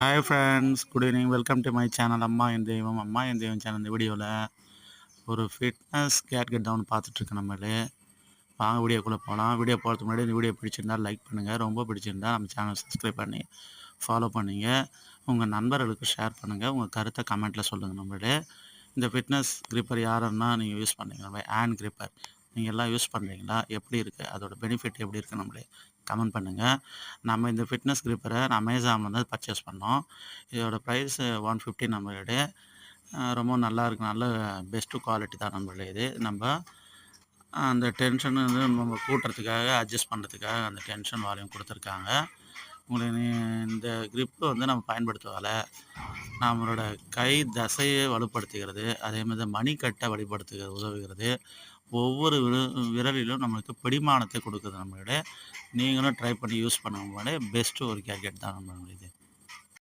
Hi friends, good evening. Welcome to my channel அம்மா என் தெய்வம். அம்மா என் தெய்வம் சேனல் இந்த வீடியோவில் ஒரு ஃபிட்னஸ் கேட்கெட் தான் ஒன்று பார்த்துட்ருக்கேன் நம்மளே. வாங்க வீடியோக்குள்ளே போகலாம். வீடியோ போகிறதுக்கு முன்னாடி இந்த வீடியோ பிடிச்சிருந்தா லைக் பண்ணுங்கள். ரொம்ப பிடிச்சிருந்தா நம்ம சேனல் சப்ஸ்கிரைப் பண்ணி ஃபாலோ பண்ணிங்க. உங்கள் நண்பர்களுக்கு ஷேர் பண்ணுங்கள். உங்கள் கருத்தை கமெண்ட்டில் சொல்லுங்கள். நம்மளே இந்த ஃபிட்னஸ் கிரிப்பர் யாருன்னா நீங்கள் யூஸ் பண்ணுறீங்க, ஹேண்ட் கிரிப்பர் நீங்கள் எல்லாம் யூஸ் பண்ணுறீங்களா? எப்படி இருக்குது, அதோட பெனிஃபிட் எப்படி இருக்குது, நம்மளே கமெண்ட் பண்ணுங்கள். நம்ம இந்த ஃபிட்னஸ் கிரிப்பரை நான் அமேசான்லேருந்து பர்ச்சேஸ் பண்ணோம். இதோட ப்ரைஸ் 150 நம்மளுடைய. ரொம்ப நல்லாயிருக்கு. நல்ல பெஸ்ட்டு குவாலிட்டி தான் நம்மளுடைய இது. நம்ம அந்த டென்ஷன் வந்து நம்ம கூட்டுறதுக்காக அட்ஜஸ்ட் பண்ணுறதுக்காக அந்த டென்ஷன் வால்யூம் கொடுத்துருக்காங்க. உங்களுக்கு இந்த கிரிப்பு வந்து நம்ம பயன்படுத்துவதால் நம்மளோட கை தசையை வலுப்படுத்துகிறது. அதேமாதிரி மணிக்கட்டை வலுப்படுத்துகிறது உதவுகிறது. ஒவ்வொரு விரலிலும் நம்மளுக்கு பிடிமானத்தை கொடுக்குது நம்மளுடைய. நீங்களும் ட்ரை பண்ணி யூஸ் பண்ணும்போது பெஸ்ட்டு ஒரு கேட்கெட் தான் நம்மளுடைய இது.